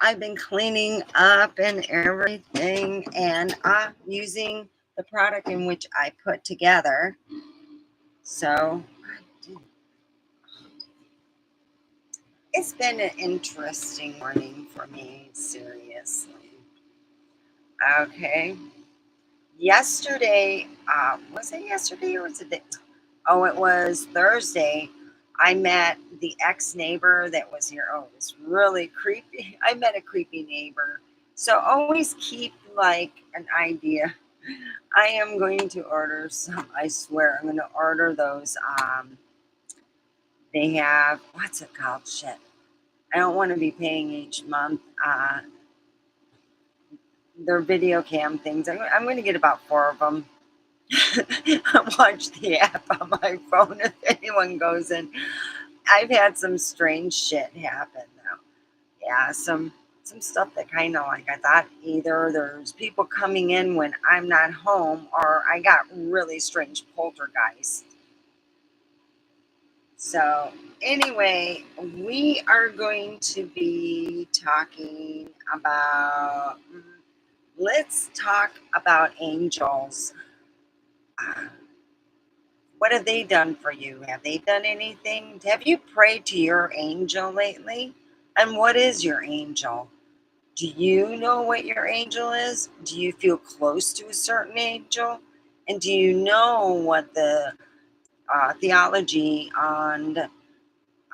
I've been cleaning up and everything, and I'm using the product in which I put together. So it's been an interesting morning for me, seriously. Okay. Yesterday, was it yesterday or was it? Oh, it was Thursday. I met the ex neighbor that was here. Oh, it was really creepy. I met a creepy neighbor. So always keep like an idea. I am going to order some. I swear, I'm going to order those. They have what's it called? Shit. I don't want to be paying each month. Their video cam things. I'm going to get about four of them. Watch the app on my phone if anyone goes in. I've had some strange shit happen though. Yeah, some stuff that kind of like I thought either there's people coming in when I'm not home or I got really strange poltergeist. So anyway, we are going to be talking about let's talk about angels. Uh, what have they done for you? Have they done anything? Have you prayed to your angel lately? And what is your angel? Do you know what your angel is? Do you feel close to a certain angel? And do you know what the theology on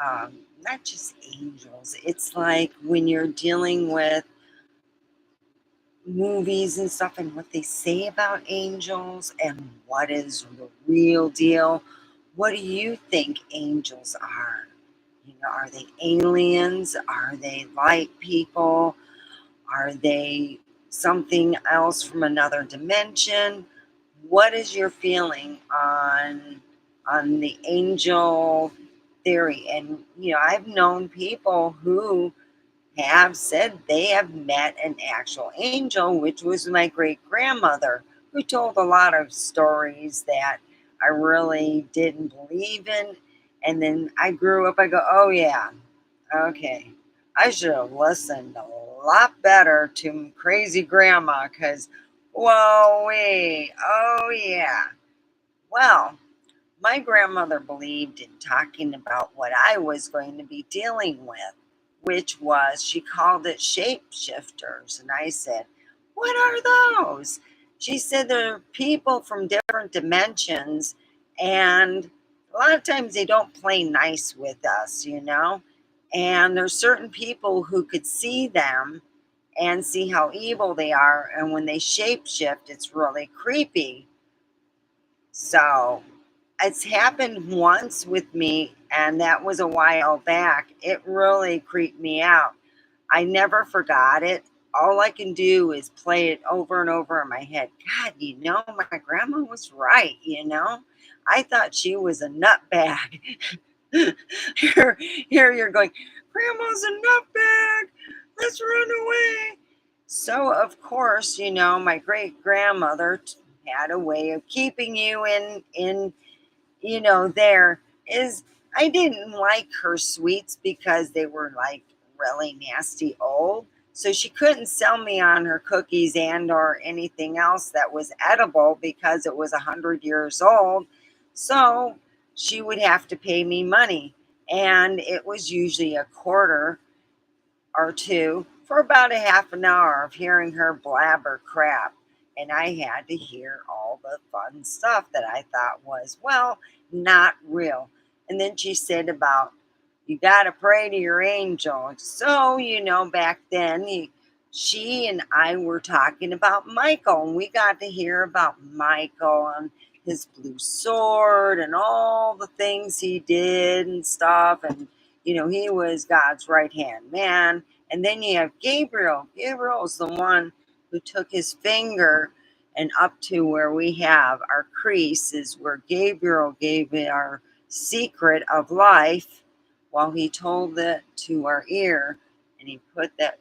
not just angels? It's like when you're dealing with movies and stuff and what they say about angels and what is the real deal. What do you think angels are? You know, are they aliens? Are they light people? Are they something else from another dimension? What is your feeling on the angel theory? And you know, I've known people who have said they have met an actual angel, which was my great grandmother, who told a lot of stories that I really didn't believe in. And then I grew up, I go, oh, yeah, okay. I should have listened a lot better to crazy grandma because, whoa, wait, oh, yeah. Well, my grandmother believed in talking about what I was going to be dealing with, which was she called it shapeshifters. And I said, what are those? She said they're people from different dimensions, and a lot of times they don't play nice with us, you know? And there's certain people who could see them and see how evil they are. And when they shapeshift, it's really creepy. So it's happened once with me, and that was a while back. It really creeped me out. I never forgot it. All I can do is play it over and over in my head. God, you know, my grandma was right, you know? I thought she was a nutbag. here you're going, Grandma's a nutbag. Let's run away. So, of course, you know, my great grandmother had a way of keeping you in you know, there is I didn't like her sweets because they were like really nasty old. So she couldn't sell me on her cookies and or anything else that was edible because it was 100 years old. So she would have to pay me money. And it was usually a quarter or two for about a half an hour of hearing her blabber crap. And I had to hear all the fun stuff that I thought was, well, not real. And then she said about, you got to pray to your angel. So, you know, back then, she and I were talking about Michael, and we got to hear about Michael and his blue sword and all the things he did and stuff. And, you know, he was God's right hand man. And then you have Gabriel. Gabriel's the one who took his finger and up to where we have our crease is where Gabriel gave our secret of life while he told it to our ear. And he put that,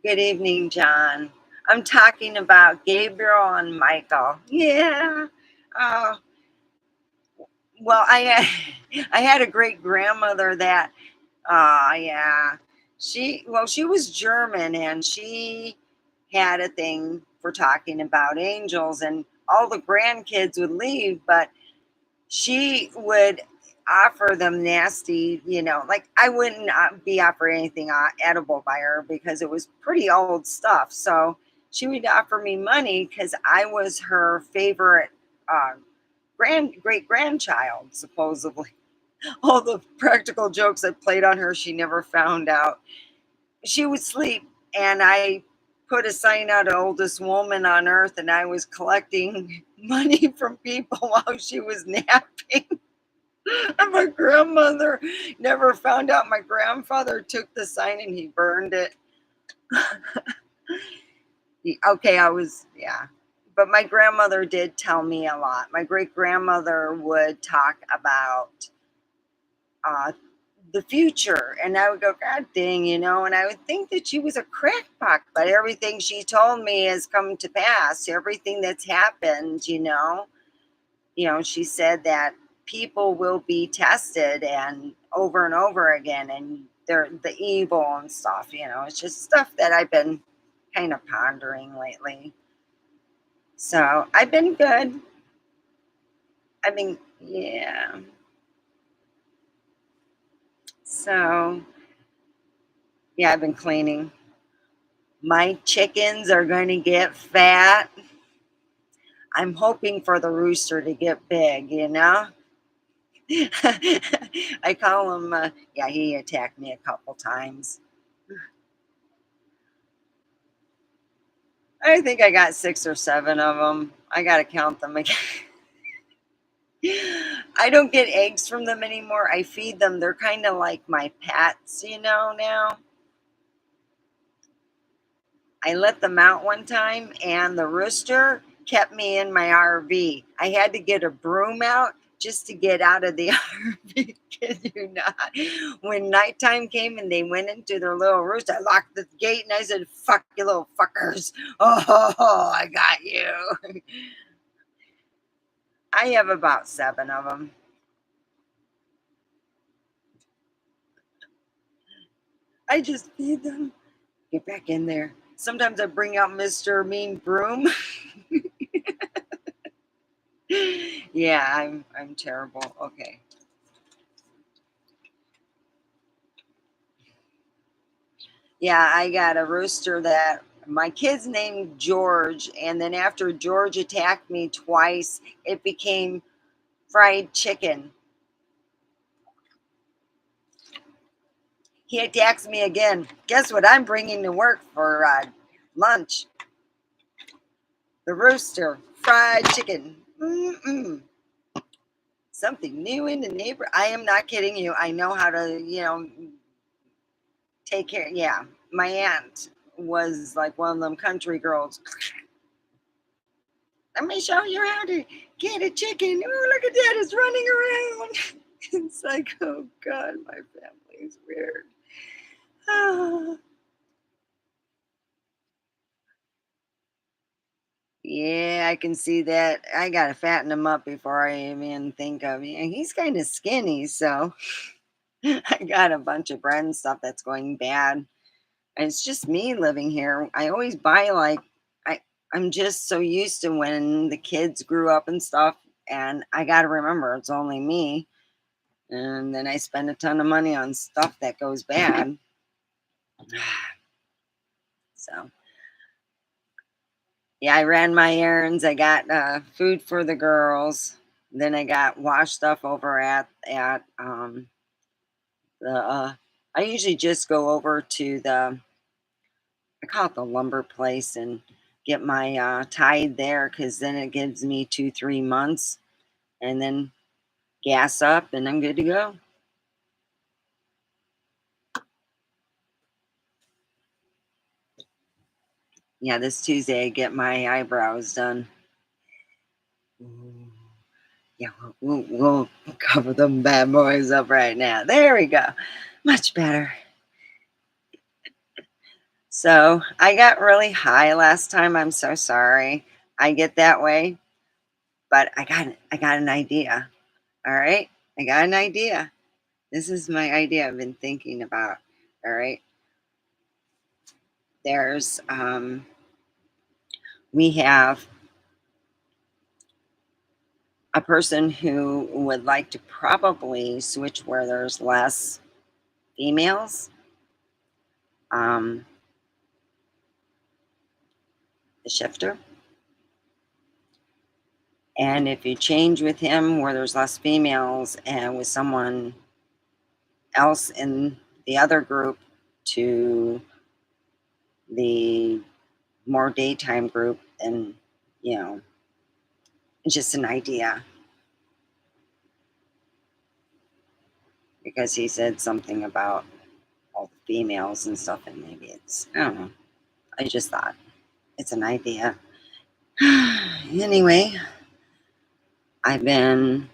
good evening, John. I'm talking about Gabriel and Michael. Yeah. Oh, well, I had a great grandmother that, yeah. She was German, and she had a thing for talking about angels, and all the grandkids would leave, but she would offer them nasty, like I wouldn't be offering anything edible by her because it was pretty old stuff. So she would offer me money because I was her favorite uh, great grandchild, supposedly. All the practical jokes I played on her, she never found out. She would sleep, and I put a sign out, oldest woman on earth, and I was collecting money from people while she was napping. And my grandmother never found out. My grandfather took the sign and he burned it. Okay, yeah. But my grandmother did tell me a lot. My great grandmother would talk about uh, the future, and I would go, God dang, and I would think that she was a crackpot, but everything she told me has come to pass. Everything that's happened, she said that people will be tested and over again, and they're the evil and stuff. It's just stuff that I've been kind of pondering lately. So I've been good. I mean, yeah. So yeah, I've been cleaning. My chickens are going to get fat. I'm hoping for the rooster to get big. I call him, yeah, he attacked me a couple times. I think I got 6 or 7 of them. I got to count them again. I don't get eggs from them anymore. I feed them. They're kind of like my pets, now. I let them out one time, and the rooster kept me in my RV. I had to get a broom out just to get out of the RV. Kid you not. When nighttime came and they went into their little roost, I locked the gate and I said, "Fuck you, little fuckers. Oh, I got you." I have about 7 of them. I just feed them. Get back in there. Sometimes I bring out Mr. Mean Broom. Yeah, I'm terrible. Okay. Yeah, I got a rooster that my kid's named George, and then after George attacked me twice, it became fried chicken. He attacks me again. Guess what I'm bringing to work for lunch? The rooster, fried chicken. Mm-mm. Something new in the neighbor. I am not kidding you. I know how to, take care. Yeah, my aunt was like one of them country girls. Let me show you how to get a chicken. Oh, look at that. It's running around. It's like, oh God, my family is weird. Ah, yeah, I can see that. I got to fatten him up before I even think of it. He's kind of skinny, so I got a bunch of bread and stuff that's going bad. And it's just me living here. I always buy I I'm just so used to when the kids grew up and stuff, and I got to remember it's only me. And then I spend a ton of money on stuff that goes bad. So yeah, I ran my errands. I got food for the girls. Then I got wash stuff over at the. I usually just go over to the, I call it the lumber place, and get my tide there, because then it gives me 2 3 months, and then gas up and I'm good to go. Yeah, this Tuesday I get my eyebrows done. Ooh. Yeah, we'll cover them bad boys up right now. There we go. Much better. So I got really high last time. I'm so sorry. I get that way, but I got an idea. All right. I got an idea. This is my idea I've been thinking about. All right. there's we have a person who would like to probably switch where there's less females. Um, the shifter. And if you change with him where there's less females and with someone else in the other group to the more daytime group, and you know, it's just an idea because he said something about all the females and stuff, and maybe it's, I don't know. I just thought it's an idea. Anyway, I've been,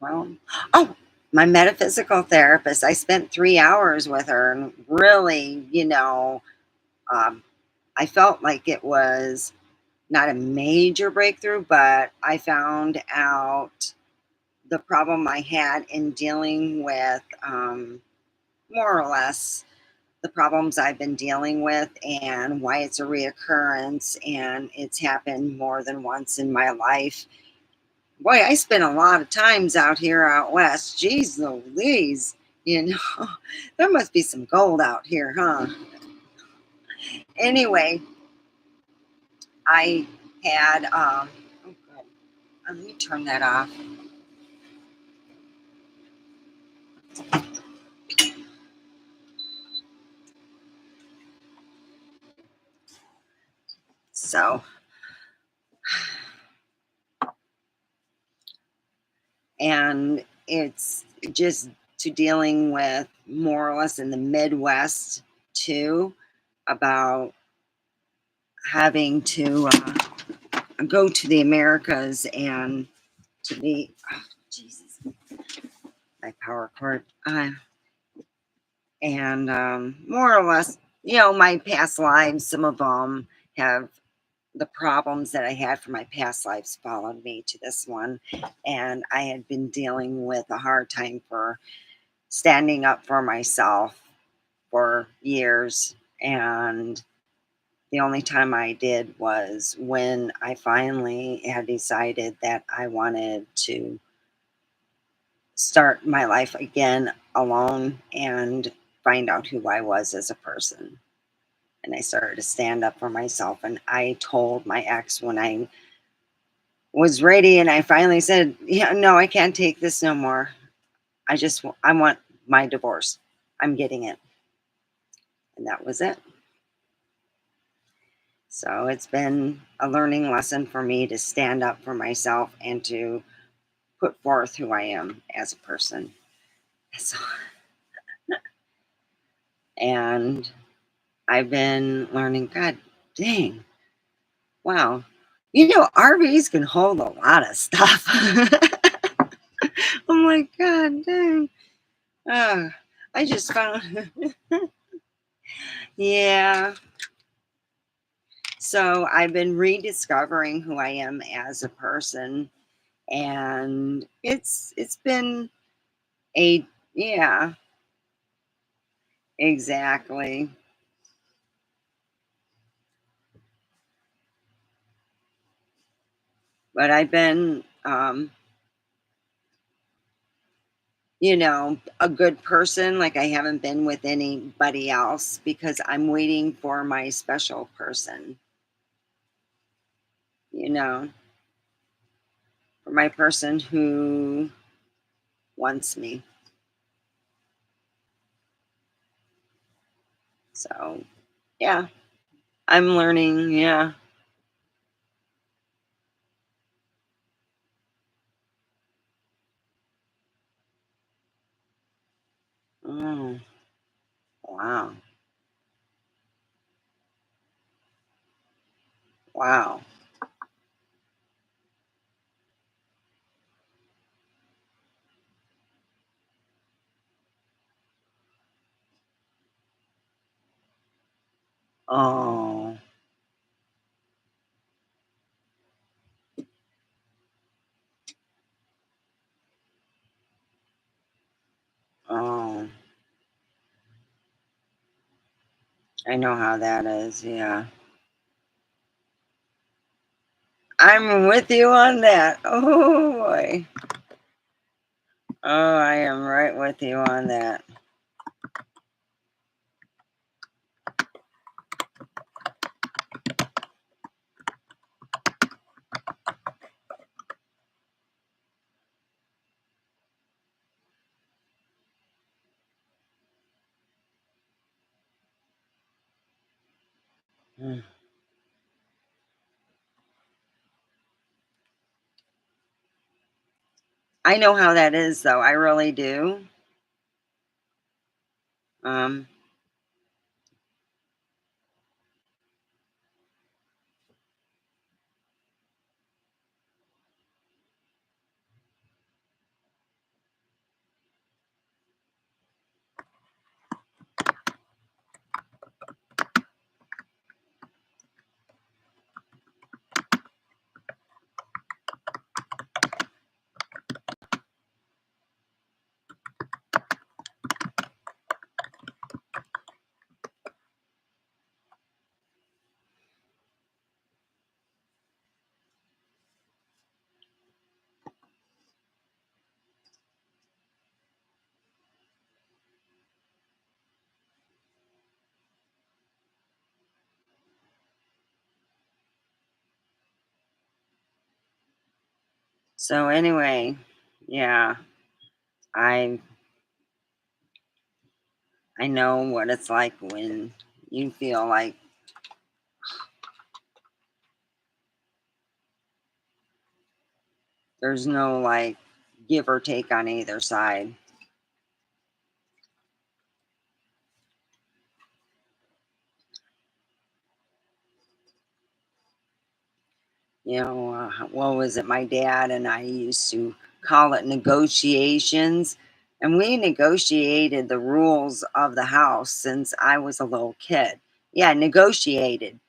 well, oh, my metaphysical therapist, I spent 3 hours with her and really, um, I felt like it was not a major breakthrough, but I found out the problem I had in dealing with, more or less, the problems I've been dealing with and why it's a reoccurrence. And it's happened more than once in my life. Boy, I spent a lot of times out here out west. Jeez Louise, you know, there must be some gold out here, huh? Anyway, I had, oh, good. Let me turn that off. So, and it's just to dealing with more or less in the Midwest too, about having to go to the Americas and to be, oh, Jesus, my power cord. And more or less, my past lives, some of them have the problems that I had from my past lives followed me to this one. And I had been dealing with a hard time for standing up for myself for years. And the only time I did was when I finally had decided that I wanted to start my life again alone and find out who I was as a person. And I started to stand up for myself. And I told my ex when I was ready and I finally said, yeah, no, I can't take this no more. I want my divorce. I'm getting it. And that was it. So it's been a learning lesson for me to stand up for myself and to put forth who I am as a person. So, and I've been learning, God dang, wow. RVs can hold a lot of stuff. I'm like, God dang. Uh, I just found, yeah. So I've been rediscovering who I am as a person, and it's been a, yeah, exactly. But I've been, a good person. Like I haven't been with anybody else because I'm waiting for my special person, you know, for my person who wants me. So, yeah, I'm learning. Yeah. Oh, wow. Wow. Oh, oh, I know how that is. Yeah. I'm with you on that. Oh boy. Oh, I am right with you on that. Mm. I know how that is, though. I really do. Um, so anyway, yeah, I I know what it's like when you feel like there's no like give or take on either side. What was it? My dad and I used to call it negotiations. And we negotiated the rules of the house since I was a little kid. Yeah, negotiated.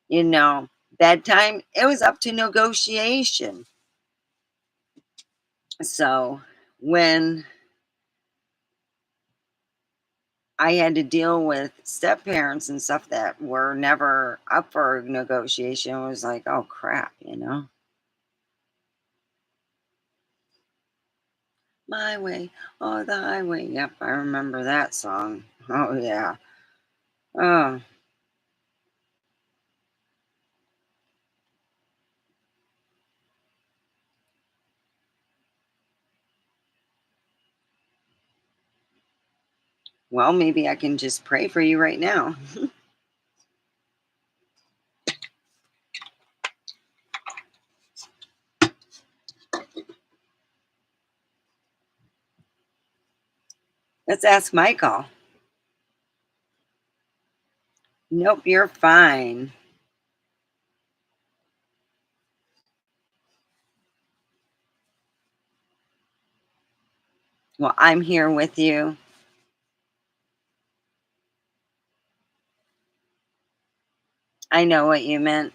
You know, bedtime, it was up to negotiation. So when I had to deal with step parents and stuff that were never up for negotiation, it was like, oh crap. My way, oh, the highway. Yep, I remember that song. Oh, yeah. Oh, well, maybe I can just pray for you right now. Let's ask Michael. Nope, you're fine. Well, I'm here with you. I know what you meant.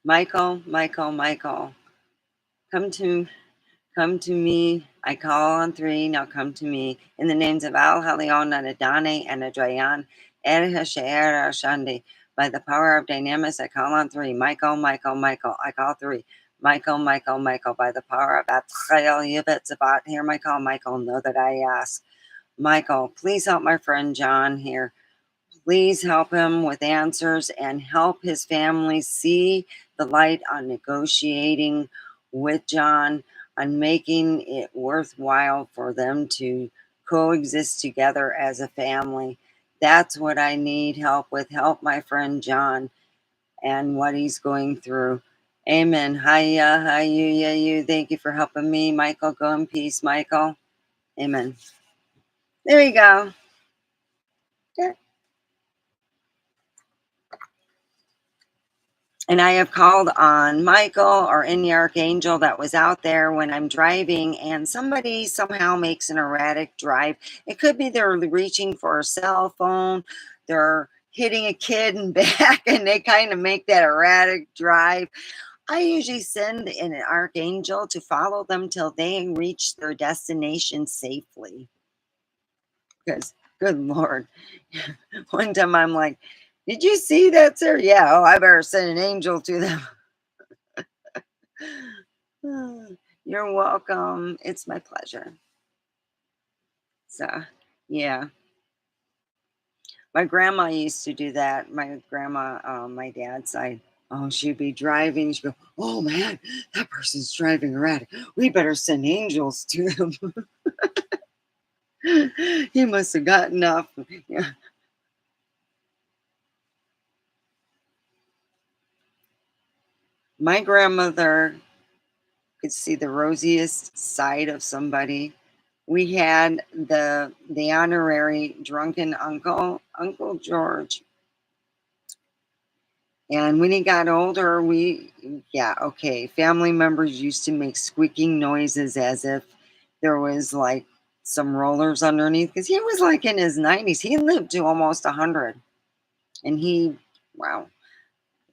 Michael, Michael, Michael. Come to Come to me. I call on three. Now come to me. In the names of Al Halion and Adane and Adrayan, El Hashaer Shandi. By the power of dynamis, I call on three. Michael, Michael, Michael. I call three. Michael, Michael, Michael. By the power of Atchael Yibet Zabat. Hear my call, Michael. Know that I ask. Michael, please help my friend John here. Please help him with answers and help his family see the light on negotiating with John, on making it worthwhile for them to coexist together as a family. That's what I need help with. Help my friend John and what he's going through. Amen. Hiya, hiya, ya, you. Thank you for helping me, Michael. Go in peace, Michael. Amen. There you go. And I have called on Michael or any archangel that was out there when I'm driving and somebody somehow makes an erratic drive. It could be they're reaching for a cell phone, they're hitting a kid in back, and they kind of make that erratic drive. I usually send an archangel to follow them till they reach their destination safely. Because, good Lord, one time I'm like, did you see that, sir? Yeah. Oh, I better send an angel to them. You're welcome. It's my pleasure. So, yeah. My grandma used to do that. My grandma, my dad's side, oh, she'd be driving. She'd go, oh man, that person's driving erratic. We better send angels to them. He must have gotten up. Yeah. My grandmother could see the rosiest side of somebody. We had the honorary drunken uncle, Uncle George. And when he got older, yeah, okay, family members used to make squeaking noises as if there was like some rollers underneath because he was like in his 90s. He lived to almost 100. And wow,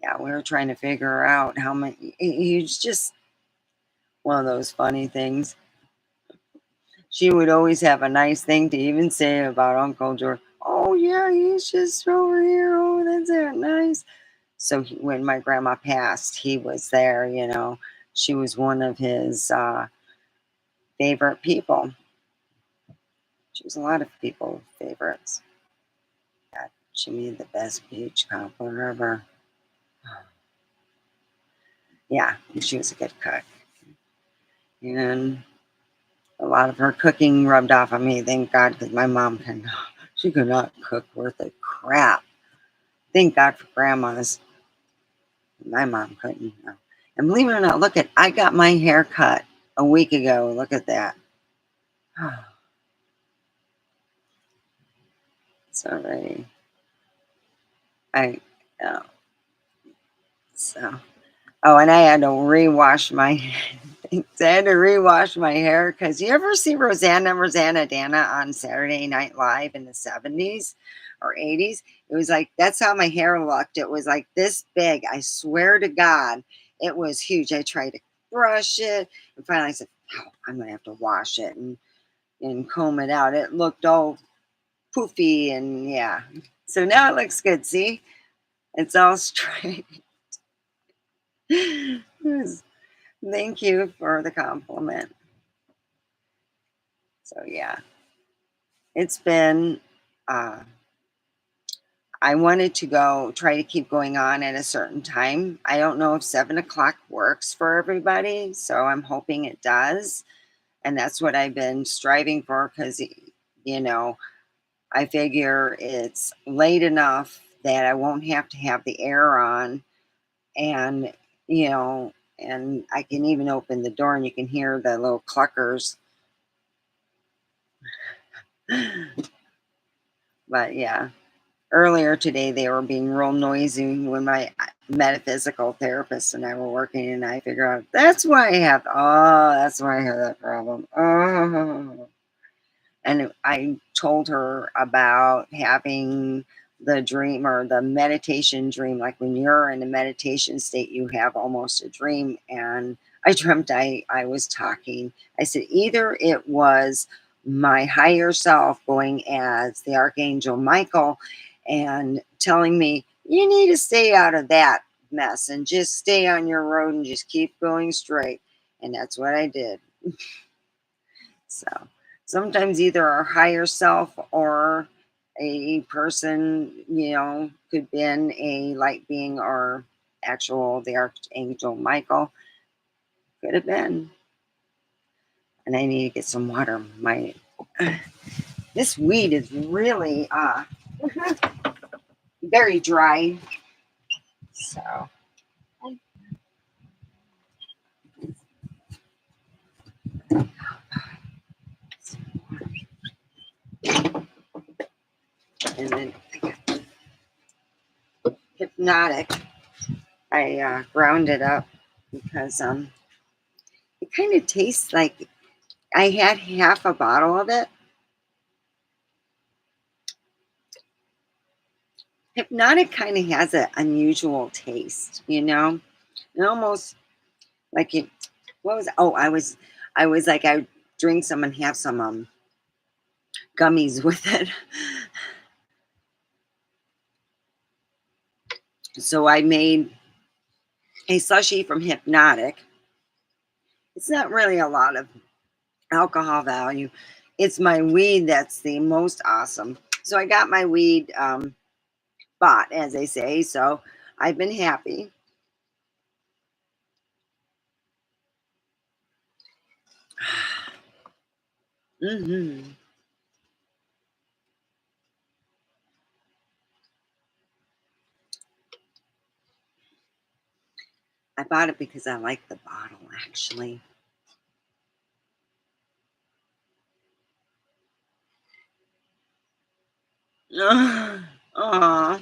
yeah, we were trying to figure out how many. He was just one of those funny things. She would always have a nice thing to even say about Uncle George. Oh, yeah, he's just over here. Oh, that's that nice. So when my grandma passed, he was there, you know. She was one of his favorite people. She was a lot of people's favorites. God, she made the best peach cobbler ever. Yeah, she was a good cook. And a lot of her cooking rubbed off on me, thank God, because my mom she could not cook worth a crap. Thank God for grandmas. My mom couldn't. No. And believe it or not, I got my hair cut a week ago. Look at that. It's already. I uh, so oh, and I had to rewash my I had to rewash my hair because you ever see Rosanna Dana on Saturday Night Live in the 70s or 80s? It was like that's how my hair looked. It was like this big. I swear to God, it was huge. I tried to brush it, and finally I said, "Oh, I'm gonna have to wash it and comb it out." It looked all poofy and yeah. So now it looks good. See, it's all straight. Yes. Thank you for the compliment. So yeah, it's been. Uh, I wanted to go try to keep going on at a certain time. I don't know if 7 o'clock works for everybody, so I'm hoping it does, and that's what I've been striving for because you know I figure it's late enough that I won't have to have the air on, and you know, and I can even open the door and you can hear the little cluckers. But yeah, earlier today they were being real noisy when my metaphysical therapist and I were working, and I figure out that's why I have that problem. Oh. And I told her about having the dream or the meditation dream, like when you're in a meditation state, you have almost a dream. And I dreamt I was talking. I said, either it was my higher self going as the Archangel Michael and telling me, you need to stay out of that mess and just stay on your road and just keep going straight. And that's what I did. So sometimes either our higher self or a person, could be in a light being or the Archangel Michael could have been. And I need to get some water. My this weed is really very dry. So and then hypnotic. I ground it up because it kind of tastes like I had half a bottle of it. Hypnotic kind of has an unusual taste, and almost like it. What was? Oh, I was like I drink some and have some gummies with it. So I made a slushie from Hypnotic. It's not really a lot of alcohol value. It's my weed that's the most awesome. So I got my weed bought, as they say. So I've been happy. Hmm. I bought it because I like the bottle, actually. Aw.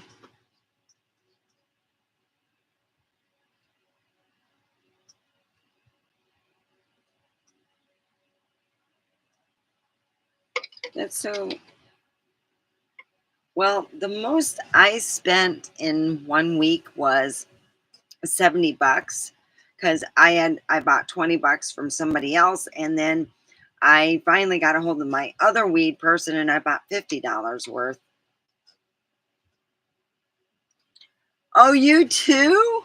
That's so. Well, the most I spent in 1 week was $70 because I bought $20 from somebody else, and then I finally got a hold of my other weed person and I bought $50 worth. Oh, you too?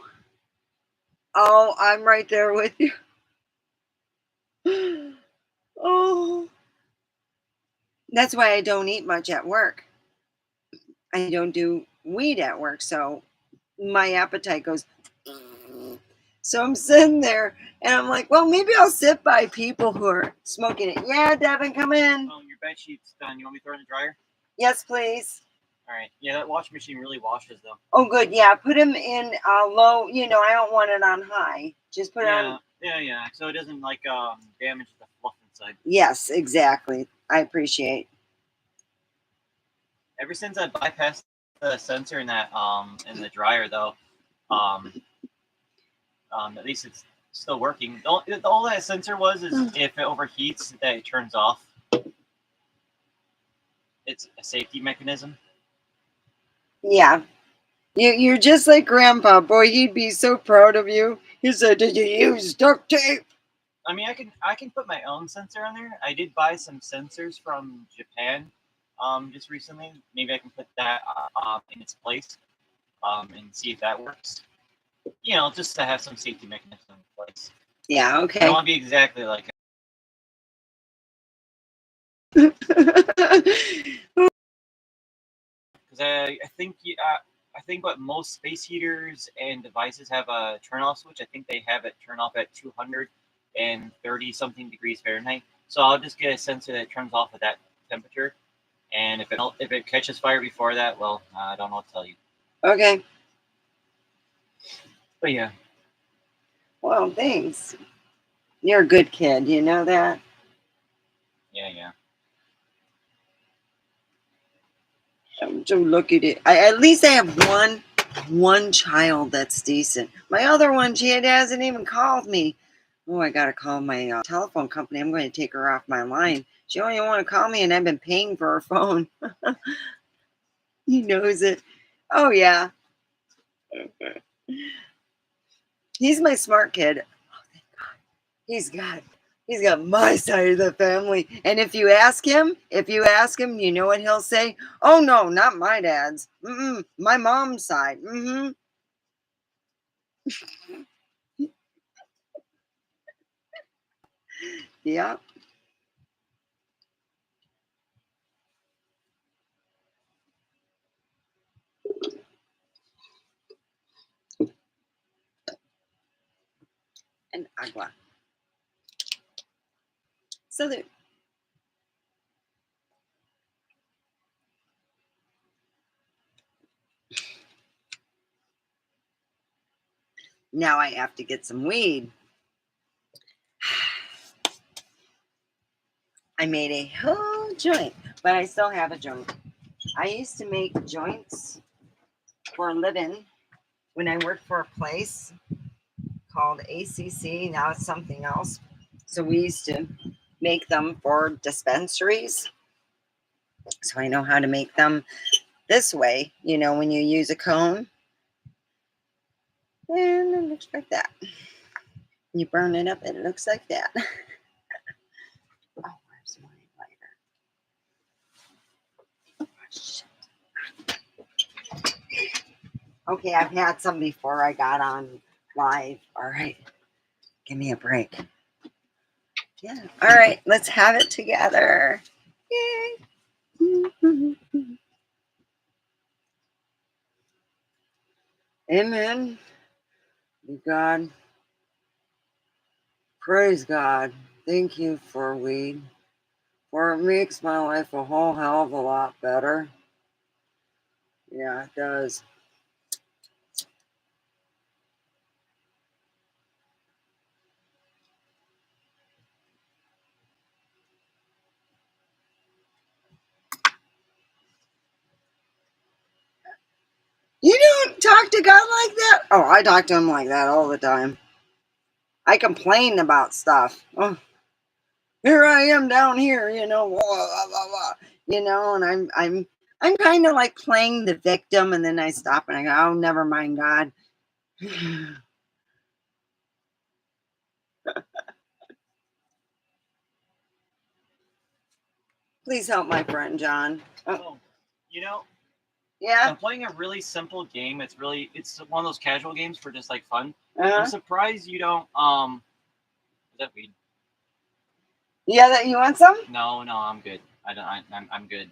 Oh, I'm right there with you. Oh, that's why I don't eat much at work. I don't do weed at work, so my appetite goes. "Mm." So I'm sitting there and I'm like, well, maybe I'll sit by people who are smoking it. Yeah, Devin, come in. Your bed sheet's done. You want me to throw it in the dryer? Yes, please. All right. Yeah, that washing machine really washes though. Oh, good. Yeah, put them in low. I don't want it on high. Just put it on. Yeah. So it doesn't damage the fluff inside. Yes, exactly. I appreciate. Ever since I bypassed the sensor in the dryer though, at least it's still working. All that sensor was is if it overheats, that it turns off. It's a safety mechanism. Yeah. You're just like Grandpa. Boy, he'd be so proud of you. He said, "Did you use duct tape?" I mean, I can put my own sensor on there. I did buy some sensors from Japan, just recently. Maybe I can put that in its place, and see if that works. Just to have some safety mechanism in place. Yeah. I Okay. don't want to be exactly like. Because I think what most space heaters and devices have a turn off switch. I think they have it turn off at 230 something degrees Fahrenheit. So I'll just get a sensor that turns off at that temperature. And if it catches fire before that, well, I don't know what to tell you. Okay. But yeah. Well, thanks. You're a good kid. You know that? Yeah. I'm so lucky to. At least I have one child that's decent. My other one, she hasn't even called me. Oh, I gotta call my telephone company. I'm going to take her off my line. She only want to call me, and I've been paying for her phone. He knows it. Oh yeah, he's my smart kid. Oh, thank God. He's got my side of the family. And if you ask him, you know what he'll say? Oh no, not my dad's. My mom's side. Yeah. And agua. So there. Now I have to get some weed. I made a whole joint, but I still have a joint. I used to make joints for a living when I worked for a place called ACC. Now it's something else. So we used to make them for dispensaries. So I know how to make them this way, when you use a cone. And it looks like that. You burn it up, it looks like that. Oh, where's my lighter? Okay, I've had some before I got on live. All right. Give me a break. Yeah. All right. Let's have it together. Yay. Amen. God. Praise God. Thank you for weed. For it makes my life a whole hell of a lot better. Yeah, it does. You don't talk to God like that? Oh, I talk to him like that all the time. I complain about stuff. Oh, here I am down here, blah, blah, blah, blah, and I'm kind of like playing the victim, and then I stop and I go, oh, never mind, God. Please help my friend John. Oh, you know, Yeah. I'm playing a really simple game. It's one of those casual games for just like fun. Uh-huh. I'm surprised you don't is that weed? Yeah, that you want some? No, I'm good. I'm good.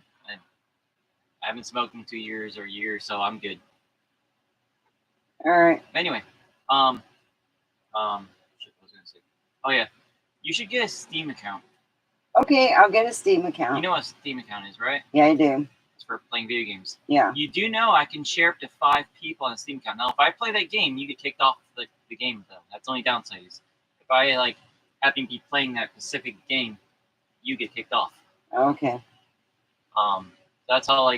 I haven't smoked in 2 years or years, so I'm good. All right. Anyway, shit, what was I gonna say? Oh yeah, you should get a Steam account. Okay, I'll get a Steam account. You know what a Steam account is, right? Yeah, I do. It's for playing video games. Yeah. You do know I can share up to 5 people on a Steam account. Now, if I play that game, you get kicked off the game, though. That's the only downside is if I happen to be playing that specific game, you get kicked off. Okay. That's how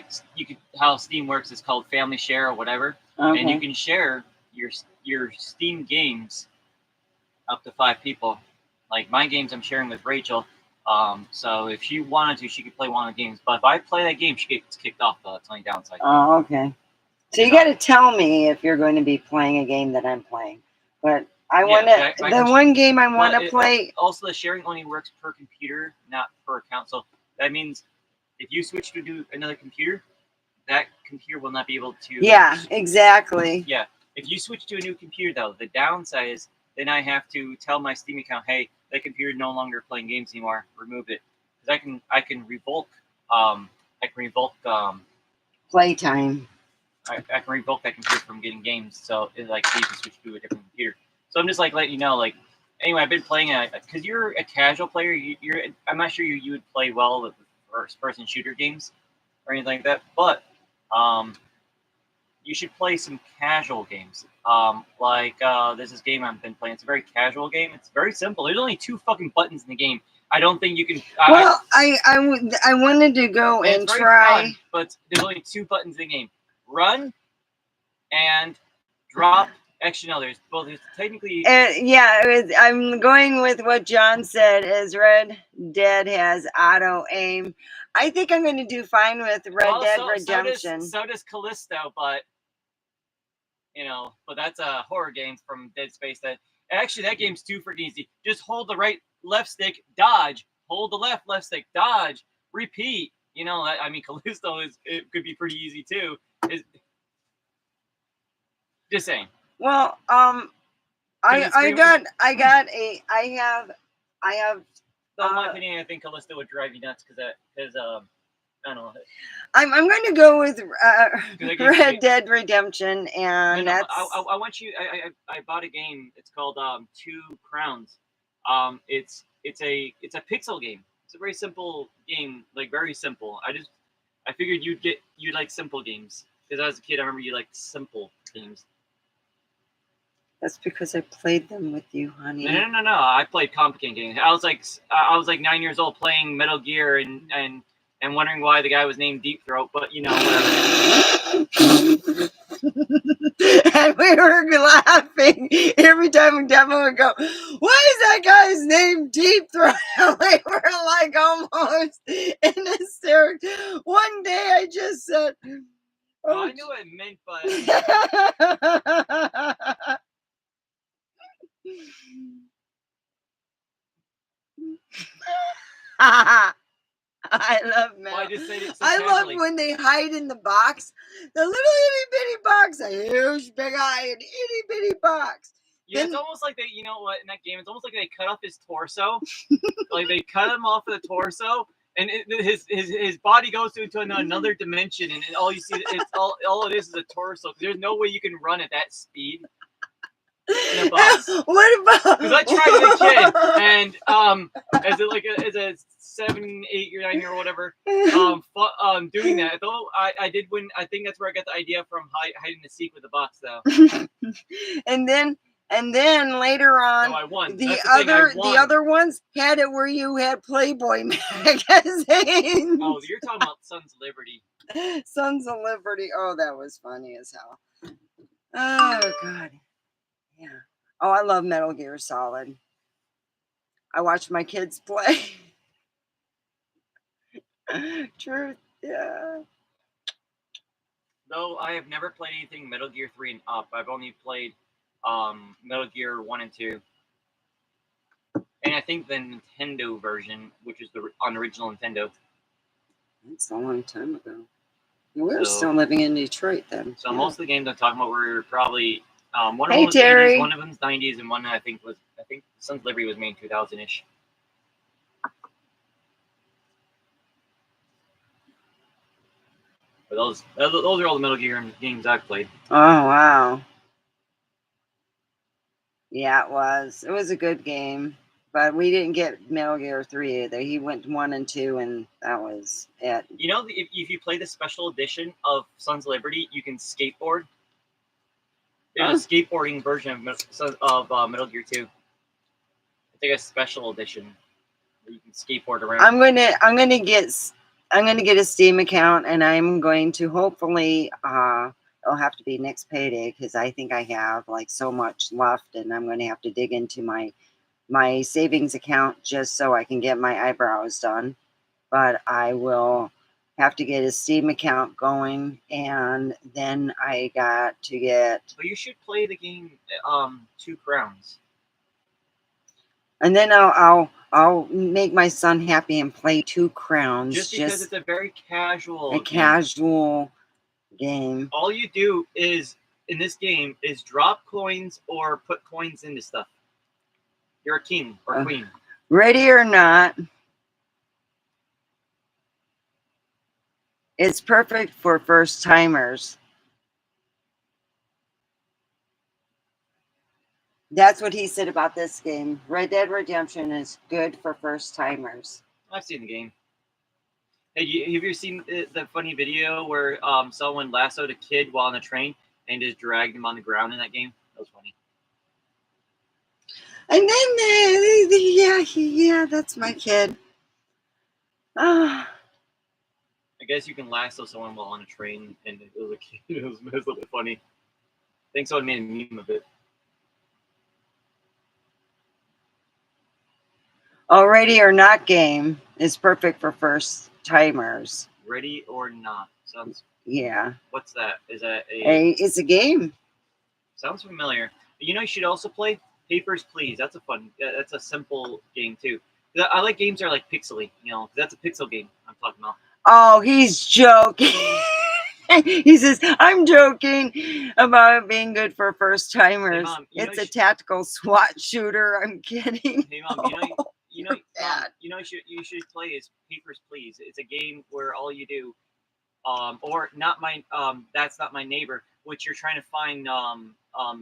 how Steam works. It's called Family Share or whatever, and you can share your Steam games up to 5 people. Like my games, I'm sharing with Rachel. So if she wanted to, she could play one of the games. But if I play that game, she gets kicked off. Though that's the only downside. Oh, okay. So you got to tell me if you're going to be playing a game that I'm playing. But I want to. The one game I want to play. Also, the sharing only works per computer, not per account. So that means if you switch to another computer, that computer will not be able to. Yeah, exactly. Yeah. If you switch to a new computer, though, the downside is then I have to tell my Steam account, hey, that computer no longer playing games anymore. Remove it, because I can revoke playtime. I can revoke that computer from getting games, so you can switch to a different computer. So I'm just letting you know, anyway, I've been playing because you're a casual player. I'm not sure you would play well with first-person shooter games or anything like that, but you should play some casual games. There's this game I've been playing. It's a very casual game. It's very simple. There's only 2 fucking buttons in the game. I don't think you can. I wanted to go and try, fun, but there's only 2 buttons in the game: run and drop. Actually, no. There's technically. I'm going with what John said. Is Red Dead has auto aim. I think I'm going to do fine with Red Dead Redemption. So does Callisto, but but that's a horror game from Dead Space. That game's too freaking easy. Just hold the left stick, dodge. Hold the left stick, dodge. Repeat. Callisto it could be pretty easy too. Just saying. Well, I have. So in my opinion, I think Callisto would drive you nuts because I don't know. I'm going to go with Red Dead Redemption, and that's. I want you. I bought a game. It's called 2 Crowns. It's a pixel game. It's a very simple game, very simple. I figured you'd like simple games because as a kid, I remember you liked simple games. That's because I played them with you, honey. No. I played complicated games. I was like 9 years old playing Metal Gear and wondering why the guy was named Deep Throat, but whatever. And we were laughing every time Devin would go, why is that guy's name Deep Throat? We were almost in hysterics. One day I just said, I knew what it meant, but I love Well, I Metal. just said it so I love casually. when they hide in the box, the little itty bitty box, a huge big eye, an itty bitty box. Yeah, it's Then- almost like they, you know what, in that game, it's almost like they cut off his torso. Like they cut him off of the torso, and his body goes into another dimension, and all you see, it's all it is a torso. There's no way you can run at that speed in a box. What about? Because I tried as a kid, and as a 7, 8 year, 9 year, or whatever, doing that. Though I did win. I think that's where I got the idea from hiding the seek with the box, though. and then later on, So I won. the That's the thing, I won. other ones had it where you had Playboy magazines. Oh, you're talking about Sons of Liberty. Sons of Liberty. Oh, that was funny as hell. Oh God. Yeah. Oh, I love Metal Gear Solid. I watch my kids play. Truth. Yeah. Though I have never played anything Metal Gear 3 and up. I've only played Metal Gear 1 and 2. And I think the Nintendo version, which is on original Nintendo. That's a long time ago. We were So- still living in Detroit then. So Yeah. most of the games I'm talking about were probably one of Hey, them was Terry. 80s, one of them's 90s, and one I think Sons of Liberty was made in 2000-ish. But those are all the Metal Gear games I've played. Oh wow. Yeah, it was. It was a good game. But we didn't get Metal Gear 3 either. He went 1 and 2 and that was it. You know, if you play the special edition of Sons of Liberty, you can skateboard. There's a skateboarding version of Metal Gear 2. It's like a special edition where you can skateboard around. I'm gonna get a Steam account and I'm going to hopefully it'll have to be next payday because I think I have like so much left and I'm gonna have to dig into my savings account just so I can get my eyebrows done. But I will have to get a Steam account going and then I got to get But you should play the game Two Crowns. and then I'll make my son happy and play Two Crowns. Just because it's a very casual a game. casual game. All you do is in this game is drop coins or put coins into stuff. You're a king or queen. Ready or not, it's perfect for first timers. That's what he said about this game. Red Dead Redemption is good for first timers. I've seen the game. Hey, have you seen the funny video where someone lassoed a kid while on a train and just dragged him on the ground in that game? That was funny. And then, yeah, that's my kid. Ah, I guess you can lasso someone while on a train, and it was a kid. It was a little bit funny. I think someone made a meme of it. Ready or Not game is perfect for first timers. Ready or Not sounds. Yeah, What's that? Is that a? it's a game. Sounds familiar. You know, you should also play Papers, Please. That's a fun. That's a simple game too. I like games that are like pixely. You know, that's a pixel game I'm talking about. Oh, he's joking. He says, I'm joking about it being good for first timers. Mom, It's a tactical SWAT shooter. I'm kidding. Hey mom, you know, Dad. you should play is Papers, Please. It's a game where all you do, or not my, that's not my neighbor, which you're trying to find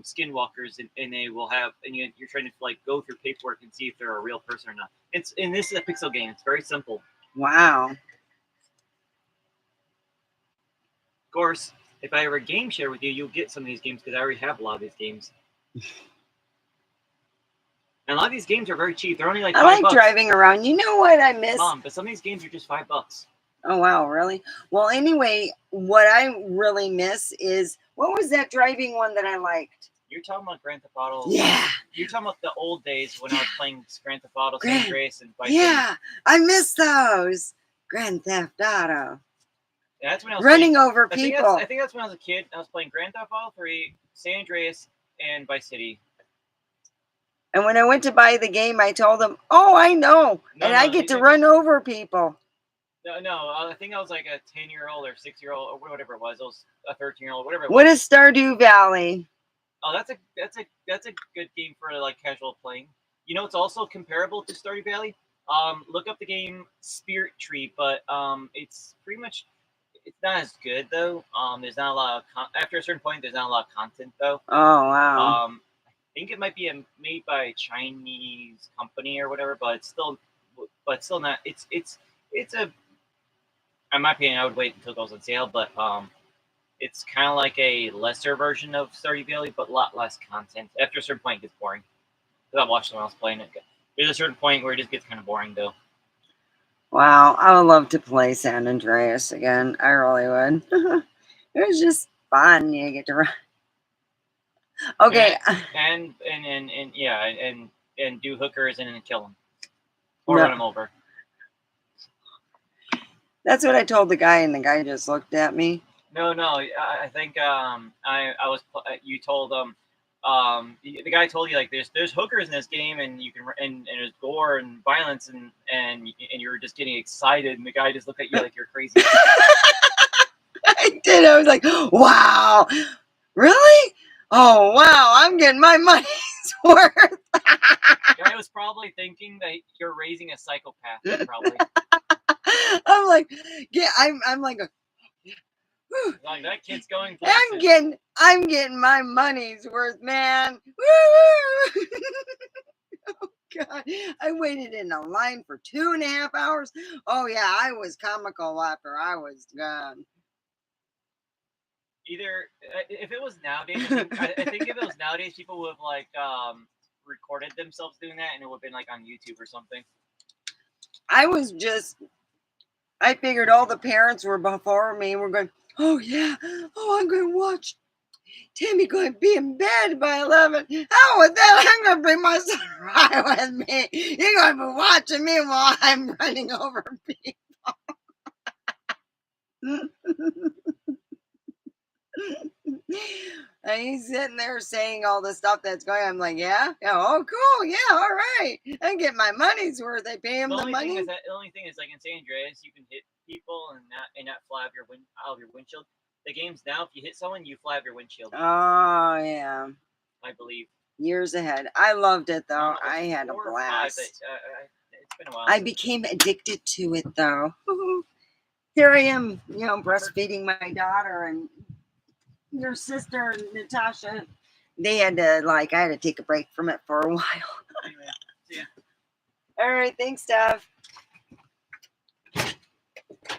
skinwalkers, and they will have, and you're trying to like go through paperwork and see if they're a real person or not. This is a pixel game. It's very simple. Wow. Of course, if I ever game share with you, you'll get some of these games because I already have a lot of these games. And a lot of these games are very cheap. They're only like I $5. like driving around. You know what I miss? Mom, but some of these games are just $5. Oh, wow, really? Well, anyway, what I really miss is, what was that driving one that I liked? You're talking about Grand Theft Auto. Yeah. You're talking about the old days when I was playing Grand Theft Auto, San Grand- Andreas, and Vice City. Yeah, I miss those. Grand Theft Auto. Yeah, that's when I was Running playing, over I think people. I think that's when I was a kid. I was playing Grand Theft Auto 3, San Andreas, and Vice City. And when I went to buy the game, I told them, oh, I know. No, and I no, get to these are run over people. No. I think I was like a 10-year-old or 6-year-old or whatever it was. It was a 13-year-old, whatever it What was. is Stardew Valley? Oh, that's a good game for like casual playing. You know, it's also comparable to Stardew Valley. Look up the game Spirit Tree, but it's pretty much it's not as good though. There's not a lot of after a certain point, there's not a lot of content though. Oh, wow. I think it might be made by a Chinese company or whatever, but still not. It's a. In my opinion, I would wait until it goes on sale, but it's kind of like a lesser version of Stardew Valley, but a lot less content. After a certain point, it gets boring. Because I've watched someone else playing it. There's a certain point where it just gets kind of boring, though. Wow, I would love to play San Andreas again. I really would. It was just fun. You get to run. Okay. And yeah, and do hookers and then kill them or No, run them over. that's what I told the guy, and the guy just looked at me. No. I think I was you told the guy told you like there's hookers in this game and you can and there's gore and violence and you're just getting excited and the guy just looked at you like you're crazy. I did. I was like, wow, really? Oh, wow, I'm getting my money's worth. The guy was probably thinking that you're raising a psychopath. Probably. I'm like, yeah, I'm like, Like that kid's going places. I'm getting my money's worth, man. Woo! Oh God, I waited in a line for 2.5 hours. Oh yeah, I was comical after I was gone. Either if it was nowadays, I think if it was nowadays, people would have like recorded themselves doing that, and it would have been like on YouTube or something. I figured all the parents were before me and were going, oh yeah, oh I'm going to watch Timmy going to be in bed by 11. How with that? I'm going to bring my son right with me. You're going to be watching me while I'm running over people. And he's sitting there saying all the stuff that's going on. I'm like, yeah, oh, cool, yeah, all right. I get my money's worth. They pay him the money. The only thing is, like in San Andreas, you can hit people and not fly out of your windshield. The games now, if you hit someone, you fly out of your windshield. Oh yeah, I believe. Years ahead. I loved it though. I had a blast. It's been a while. I became addicted to it though. Here I am, breastfeeding my daughter, and your sister Natasha. They had to I had to take a break from it for a while. Yeah. All right, thanks, Steph.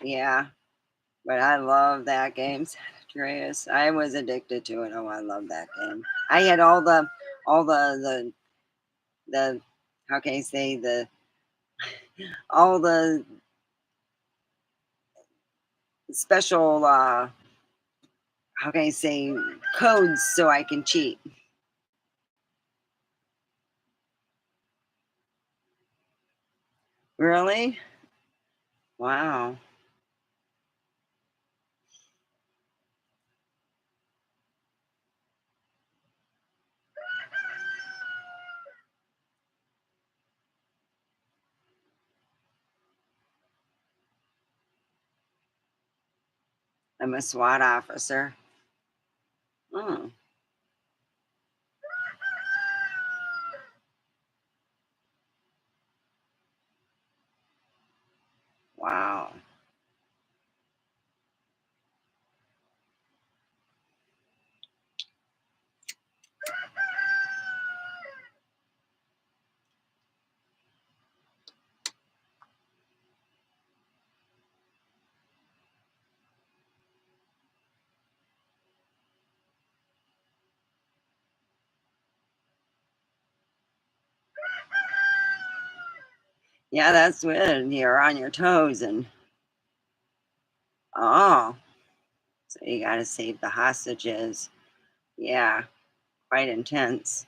Yeah, but I love that game, San Andreas. I was addicted to it. Oh, I love that game. I had all the how can I say all the special how can I say codes so I can cheat. Really? Wow. I'm a SWAT officer. Oh. Wow. Yeah, that's when you're on your toes and oh, so you got to save the hostages. Yeah, quite intense.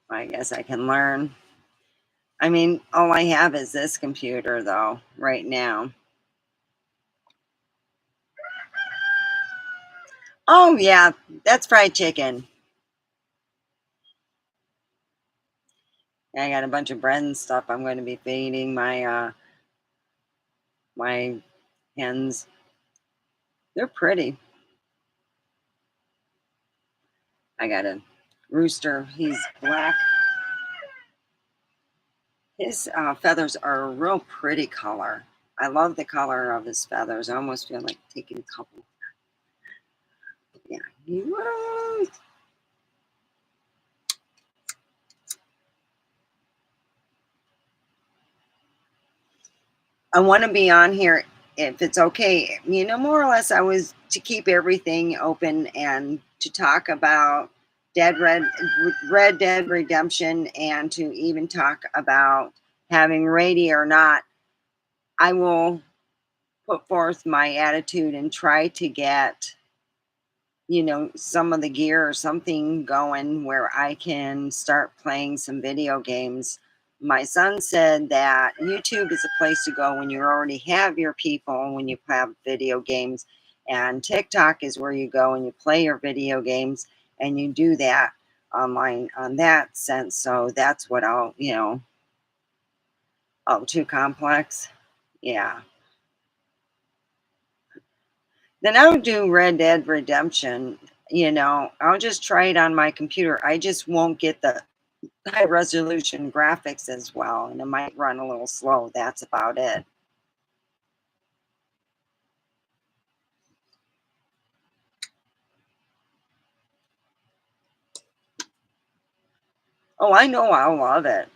I guess I can learn. I mean, all I have is this computer, though, right now. Oh yeah, that's fried chicken. I got a bunch of bread and stuff I'm going to be feeding my hens. They're pretty. I got a rooster. He's black. His feathers are a real pretty color. I love the color of his feathers. I almost feel like taking a couple. Yeah. I want to be on here if it's okay. More or less, I was to keep everything open and to talk about Red Dead Redemption, and to even talk about having radio or not. I will put forth my attitude and try to get some of the gear or something going where I can start playing some video games. My son said that YouTube is a place to go when you already have your people, when you have video games, and TikTok is where you go and you play your video games, and you do that online on that sense. So that's what oh, too complex. Yeah. Then I would do Red Dead Redemption. I'll just try it on my computer. I just won't get the high resolution graphics as well, and it might run a little slow. That's about it. Oh, I know I'll love it.